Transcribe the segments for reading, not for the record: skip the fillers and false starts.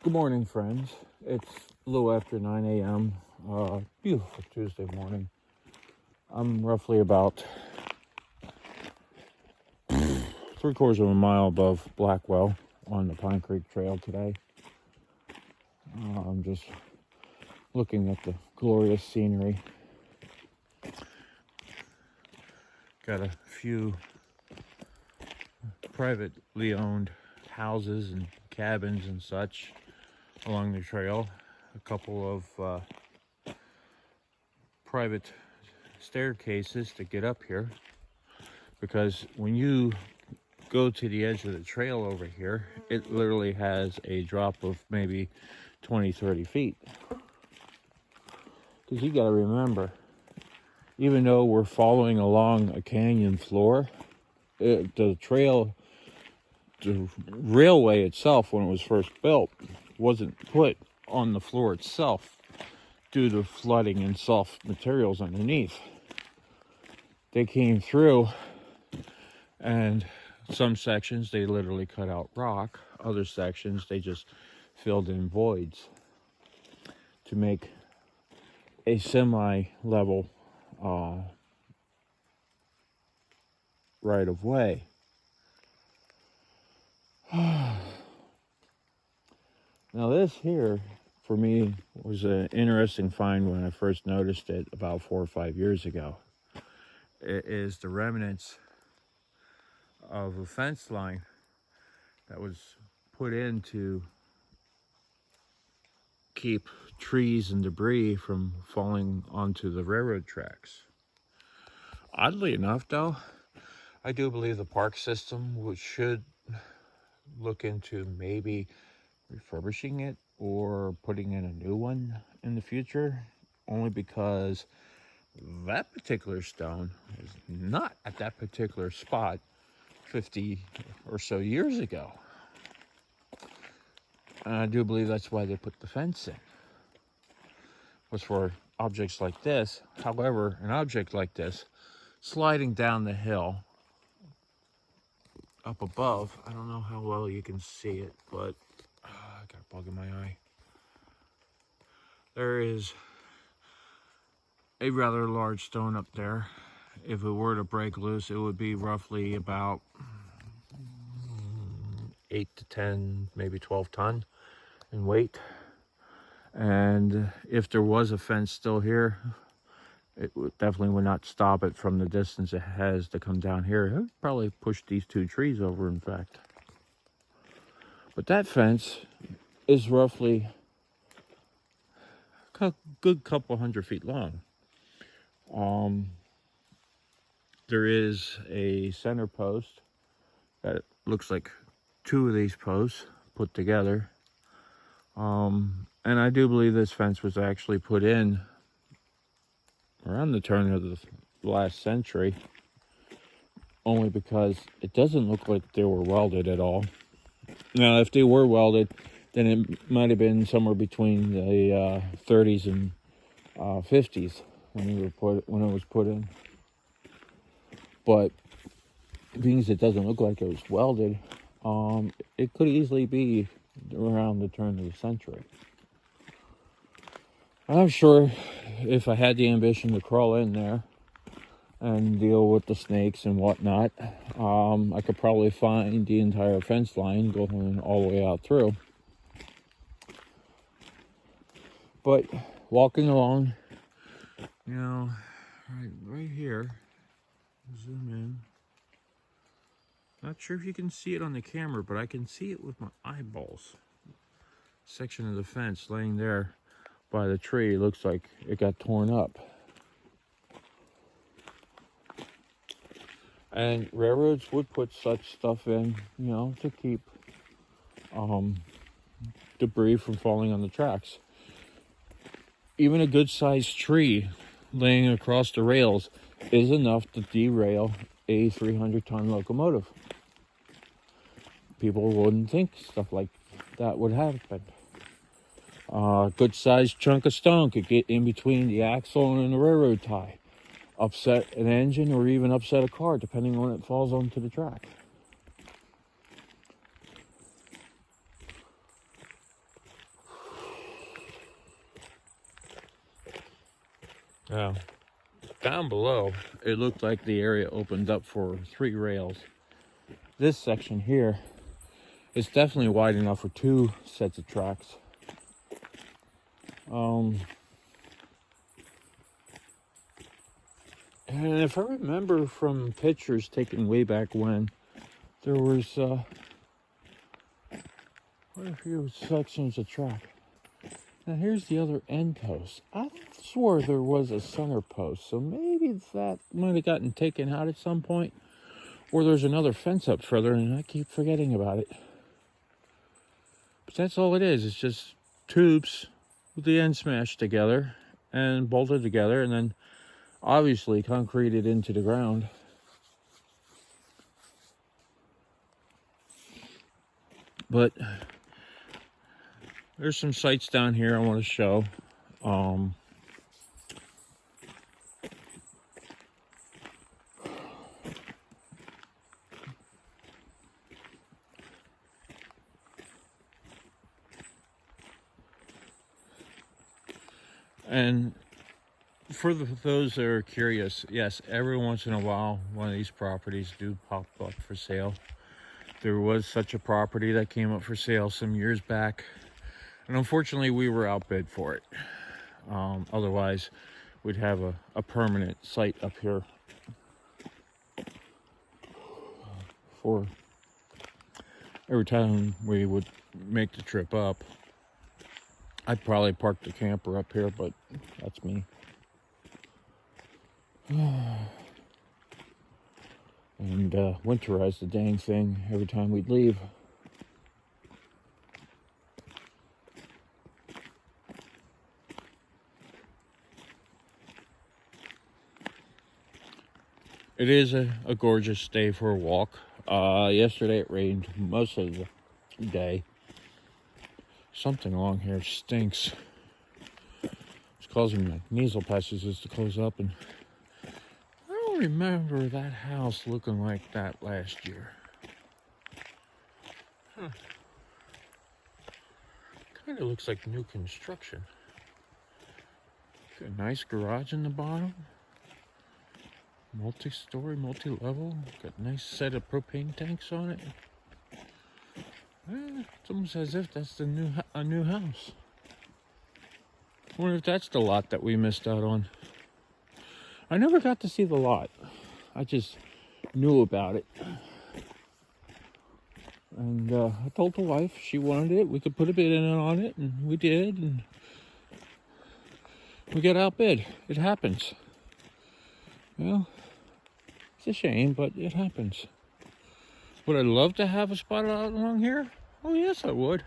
Good morning, friends. It's a little after 9 a.m. Beautiful Tuesday morning. I'm roughly about 3/4 of a mile above Blackwell on the Pine Creek Trail today. I'm just looking at the glorious scenery. Got a few privately owned houses and cabins and such along the trail. A couple of private staircases to get up here, because when you go to the edge of the trail over here, it literally has a drop of maybe 20-30 feet. Because you got to remember, even though we're following along a canyon floor, the trail, the railway itself, when it was first built, wasn't put on the floor itself due to flooding and soft materials underneath. They came through, and some sections they literally cut out rock, other sections they just filled in voids to make a semi-level right of way. Now this here, for me, was an interesting find when I first noticed it about 4 or 5 years ago. It is the remnants of a fence line that was put in to keep trees and debris from falling onto the railroad tracks. Oddly enough, though, I do believe the park system should look into maybe refurbishing it or putting in a new one in the future, only because that particular stone is not at that particular spot 50 or so years ago. And I do believe that's why they put the fence in, was for objects like this. However, an object like this sliding down the hill up above, I don't know how well you can see it, but I got a bug in my eye. There is a rather large stone up there. If it were to break loose, it would be roughly about 8 to 10, maybe 12 ton in weight. And if there was a fence still here, it definitely would not stop it from the distance it has to come down here. It would probably push these two trees over, in fact. But that fence is roughly a good couple 100 feet long. There is a center post that looks like 2 of these posts put together. And I do believe this fence was actually put in around the turn of the last century, only because it doesn't look like they were welded at all. Now, if they were welded, then it might have been somewhere between the 30s and 50s when it was put in. But being as it doesn't look like it was welded, it could easily be around the turn of the century. I'm sure if I had the ambition to crawl in there and deal with the snakes and whatnot, I could probably find the entire fence line going all the way out through. But walking along, right here, zoom in. Not sure if you can see it on the camera, but I can see it with my eyeballs. Section of the fence laying there by the tree looks like it got torn up. And railroads would put such stuff in, to keep debris from falling on the tracks. Even a good-sized tree laying across the rails is enough to derail a 300-ton locomotive. People wouldn't think stuff like that would happen. A good-sized chunk of stone could get in between the axle and the railroad tie, upset an engine, or even upset a car, depending on when it falls onto the track. Now, down below, it looked like the area opened up for 3 rails. This section here is definitely wide enough for 2 sets of tracks. And if I remember from pictures taken way back when, there was quite a few sections of track. Now here's the other end post. I swore there was a center post, so maybe that might have gotten taken out at some point. Or there's another fence up further and I keep forgetting about it. But that's all it is. It's just tubes with the end smashed together and bolted together and then obviously concreted into the ground. But there's some sites down here I want to show. And for those that are curious, yes, every once in a while, one of these properties do pop up for sale. There was such a property that came up for sale some years back, and unfortunately we were outbid for it. Otherwise, we'd have a permanent site up here for every time we would make the trip up. I'd probably park the camper up here, but that's me. And winterize the dang thing every time we'd leave. It is a gorgeous day for a walk. Yesterday it rained most of the day. Something along here stinks. It's causing my nasal passages to close up, and I don't remember that house looking like that last year. Kind of looks like new construction. Got a nice garage in the bottom. Multi-story, multi-level. Got a nice set of propane tanks on it. It's almost as if that's a new house. I wonder if that's the lot that we missed out on. I never got to see the lot. I just knew about it. And I told the wife she wanted it. We could put a bid in on it, and we did. And we got outbid. It happens. Well, it's a shame, but it happens. Would I love to have a spot out along here? Oh, yes, I would.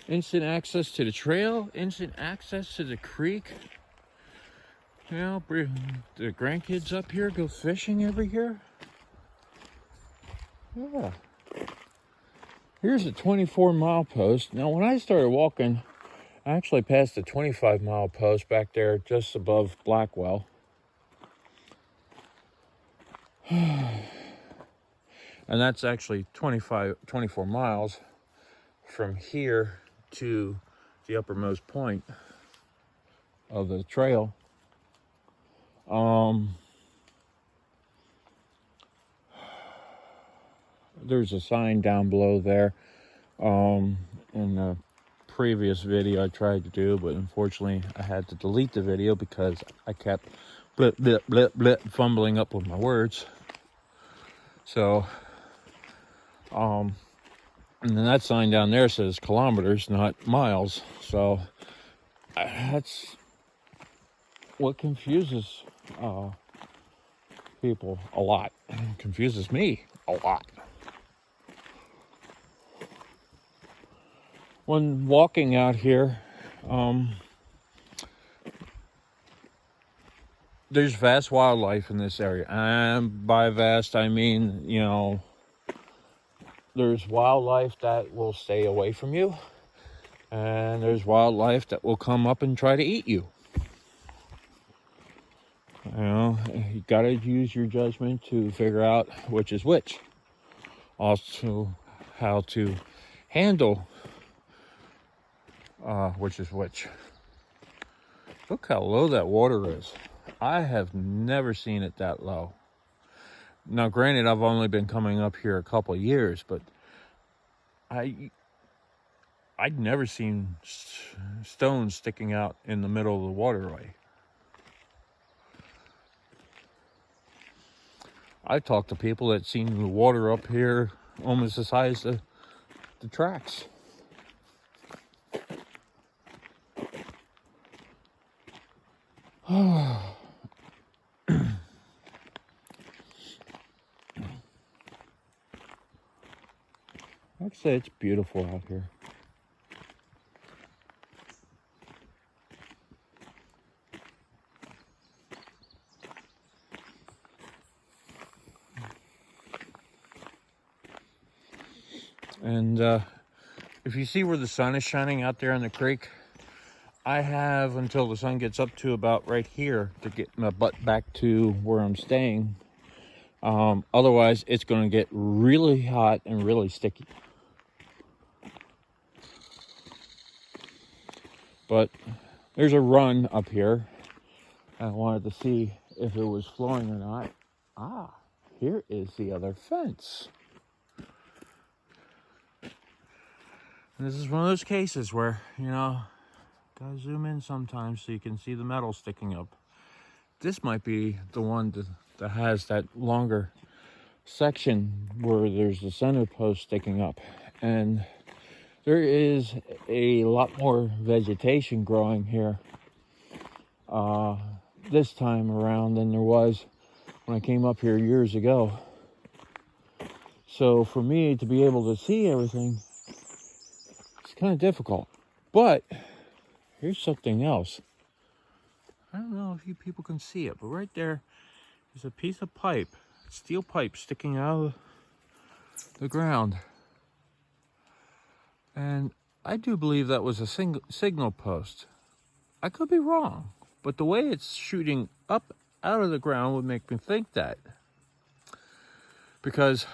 Instant access to the trail, instant access to the creek. You know, bring the grandkids up here, go fishing every year. Yeah. Here's a 24 milepost. Now, when I started walking, I actually passed the 25 milepost back there just above Blackwell. And that's actually 24 miles from here to the uppermost point of the trail. There's a sign down below there. In the previous video I tried to do, but unfortunately I had to delete the video because I kept blip, blip, blip, blip, fumbling up with my words. So, and then that sign down there says kilometers, not miles. So that's what confuses people a lot. It confuses me a lot. When walking out here, there's vast wildlife in this area. And by vast, I mean, you know, there's wildlife that will stay away from you. And there's wildlife that will come up and try to eat you. You know, you gotta use your judgment to figure out which is which. Also, how to handle which is which. Look how low that water is. I have never seen it that low. Now, granted, I've only been coming up here a couple of years, but I'd never seen stones sticking out in the middle of the waterway. I talked to people that seen the water up here almost the size of the tracks. I'd say it's beautiful out here. And if you see where the sun is shining out there on the creek, I have until the sun gets up to about right here to get my butt back to where I'm staying. Otherwise, it's going to get really hot and really sticky. But there's a run up here. I wanted to see if it was flowing or not. Ah, here is the other fence. And this is one of those cases where, gotta zoom in sometimes so you can see the metal sticking up. This might be the one that has that longer section where there's the center post sticking up. And there is a lot more vegetation growing here this time around than there was when I came up here years ago. So for me to be able to see everything, it's kind of difficult. But here's something else. I don't know if you people can see it, but right there is a piece of pipe, steel pipe sticking out of the ground. And I do believe that was a signal post. I could be wrong, but the way it's shooting up out of the ground would make me think that. Because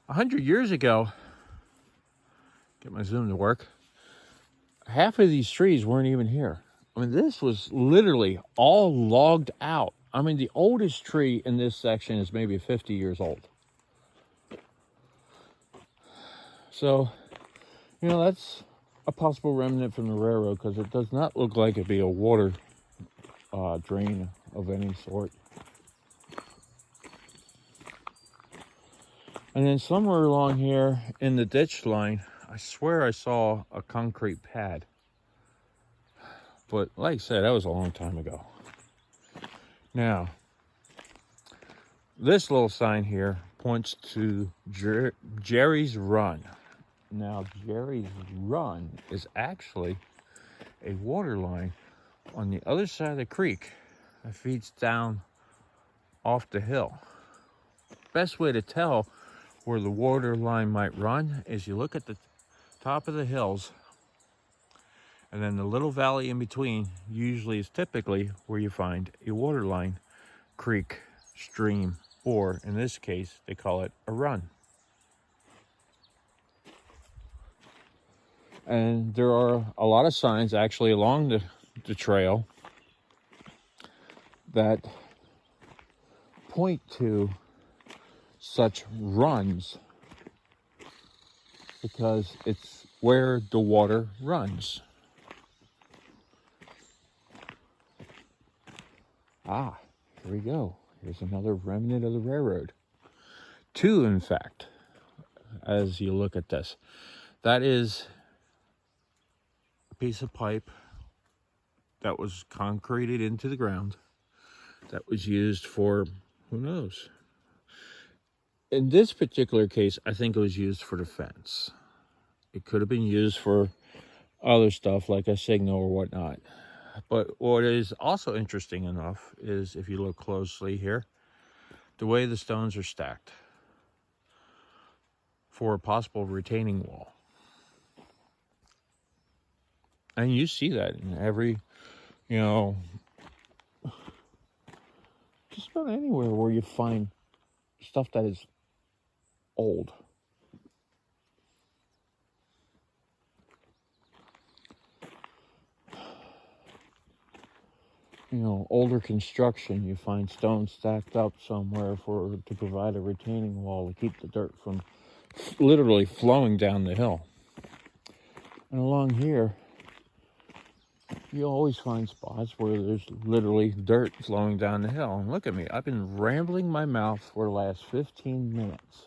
100 years ago, get my zoom to work, half of these trees weren't even here. I mean, this was literally all logged out. I mean, the oldest tree in this section is maybe 50 years old. So, that's a possible remnant from the railroad, because it does not look like it'd be a water drain of any sort. And then somewhere along here in the ditch line, I swear I saw a concrete pad. But like I said, that was a long time ago. Now, this little sign here points to Jerry's Run. Now, Jerry's Run is actually a water line on the other side of the creek that feeds down off the hill. Best way to tell where the water line might run is you look at the top of the hills, and then the little valley in between usually is typically where you find a water line, creek, stream, or in this case, they call it a run. And there are a lot of signs actually along the trail that point to such runs, because it's where the water runs. Ah, here we go. Here's another remnant of the railroad. Two, in fact, as you look at this. That is a piece of pipe that was concreted into the ground that was used for, who knows? In this particular case, I think it was used for the fence. It could have been used for other stuff like a signal or whatnot. But what is also interesting enough is, if you look closely here, the way the stones are stacked for a possible retaining wall. And you see that in every, just about anywhere where you find stuff that is old. older construction, you find stones stacked up somewhere to provide a retaining wall to keep the dirt from literally flowing down the hill. And along here, you always find spots where there's literally dirt flowing down the hill. And look at me, I've been rambling my mouth for the last 15 minutes.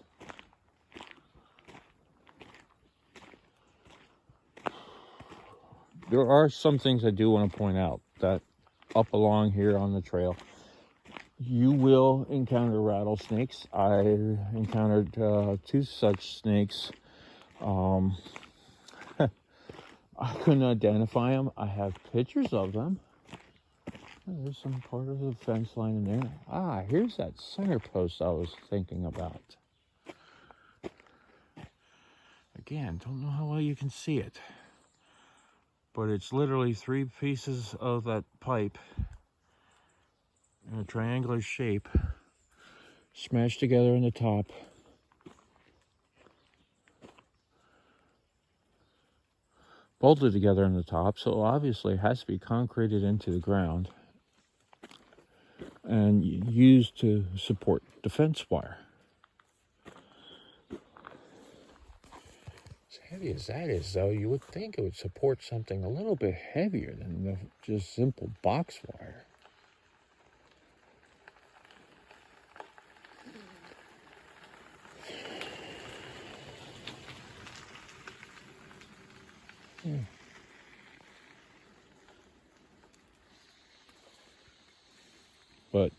There are some things I do want to point out, that up along here on the trail, you will encounter rattlesnakes. I encountered 2 such snakes. I couldn't identify them. I have pictures of them. There's some part of the fence line in there. Ah, here's that center post I was thinking about. Again, don't know how well you can see it, but it's literally 3 pieces of that pipe in a triangular shape, smashed together in the top. Bolted together in the top, so obviously it has to be concreted into the ground and used to support the fence wire. As heavy as that is, though, you would think it would support something a little bit heavier than the just simple box wire. But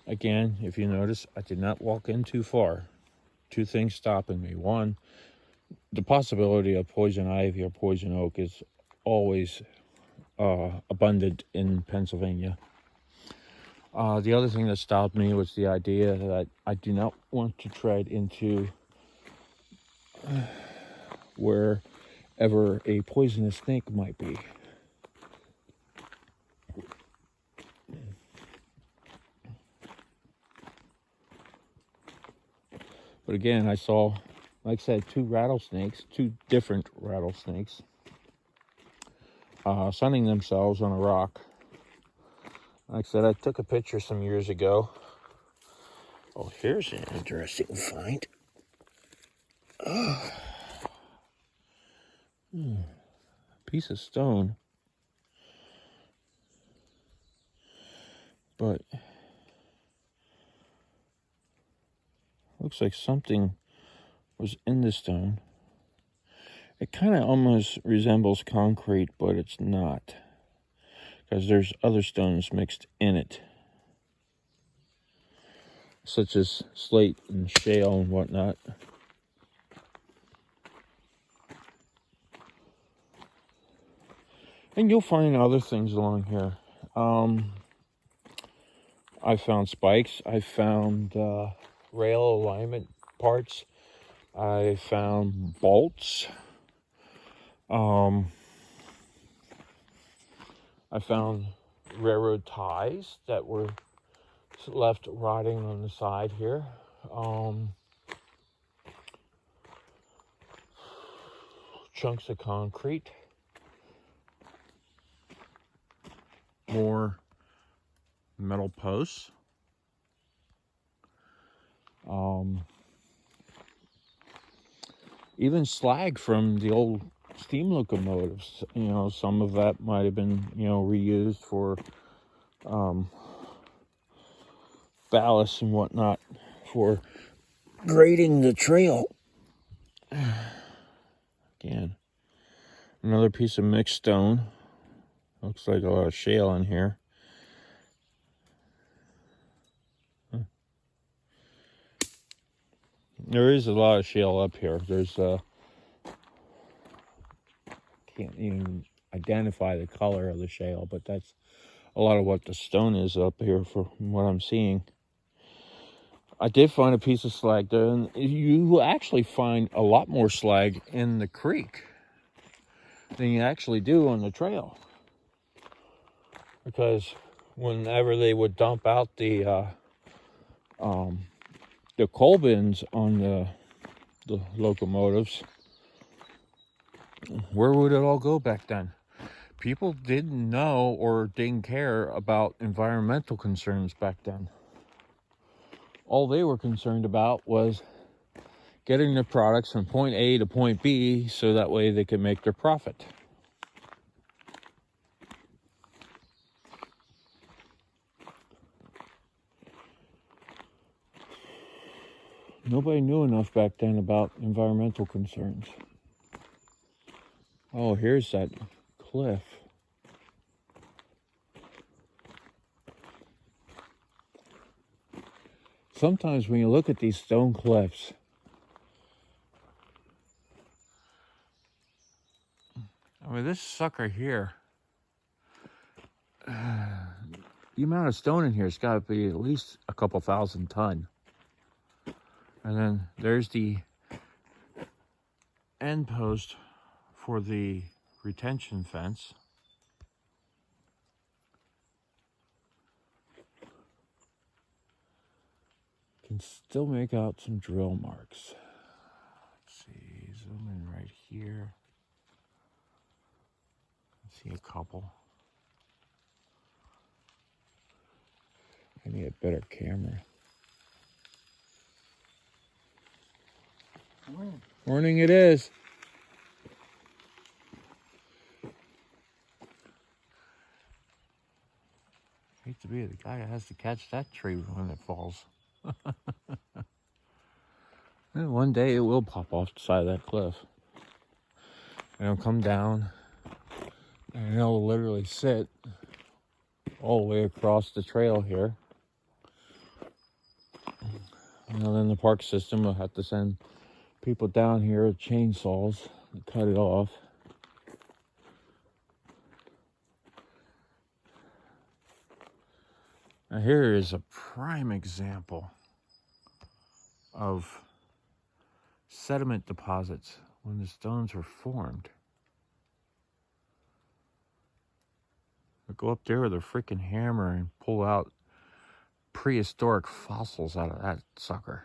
again, if you notice, I did not walk in too far. 2 things stopping me. One, the possibility of poison ivy or poison oak is always abundant in Pennsylvania. The other thing that stopped me was the idea that I do not want to tread into wherever a poisonous snake might be. But again, I saw, like I said, 2 rattlesnakes, 2 different rattlesnakes, sunning themselves on a rock. Like I said, I took a picture some years ago. Oh, here's an interesting find. Piece of stone. But looks like something was in the stone. It kind of almost resembles concrete, but it's not, because there's other stones mixed in it, such as slate and shale and whatnot. And you'll find other things along here. I found spikes. I found rail alignment parts. I found bolts. I found railroad ties that were left rotting on the side here. Chunks of concrete. More metal posts. Even slag from the old steam locomotives. Some of that might have been, reused for ballast and whatnot for grading the trail. Again, another piece of mixed stone. Looks like a lot of shale in here. There is a lot of shale up here. There's can't even identify the color of the shale, but that's a lot of what the stone is up here from what I'm seeing. I did find a piece of slag there, and you will actually find a lot more slag in the creek than you actually do on the trail. Because whenever they would dump out the coal bins on the locomotives, where would it all go back then? People didn't know or didn't care about environmental concerns back then. All they were concerned about was getting their products from point A to point B so that way they could make their profit. Nobody knew enough back then about environmental concerns. Oh, here's that cliff. Sometimes when you look at these stone cliffs, I mean, this sucker here, the amount of stone in here has got to be at least a couple thousand ton. And then there's the end post for the retention fence. Can still make out some drill marks. Let's see, zoom in right here. See a couple. I need a better camera. Morning. Morning it is. Hate to be the guy that has to catch that tree when it falls. And one day it will pop off the side of that cliff. And it'll come down and it'll literally sit all the way across the trail here. And then the park system will have to send people down here with chainsaws and cut it off. Now here is a prime example of sediment deposits when the stones were formed. They'll go up there with a freaking hammer and pull out prehistoric fossils out of that sucker.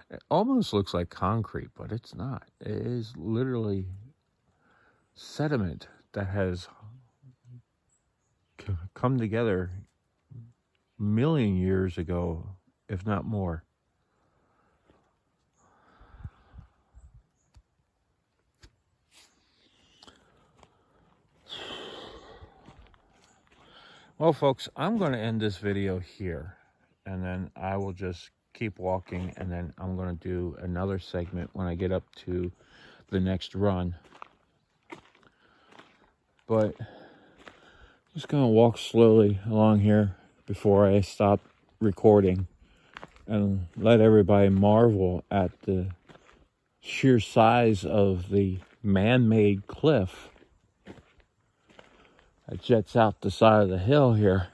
It almost looks like concrete, but it's not. It is literally sediment that has come together a million years ago, if not more. Well, folks, I'm going to end this video here, and then I will just keep walking, and then I'm going to do another segment when I get up to the next run. But just going to walk slowly along here before I stop recording and let everybody marvel at the sheer size of the man-made cliff that jets out the side of the hill here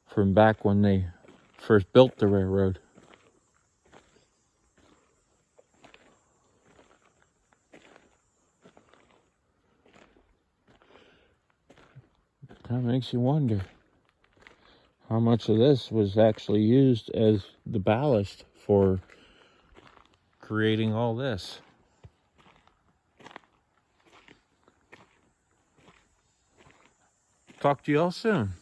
from back when they first built the railroad. Kind of makes you wonder how much of this was actually used as the ballast for creating all this. Talk to you all soon.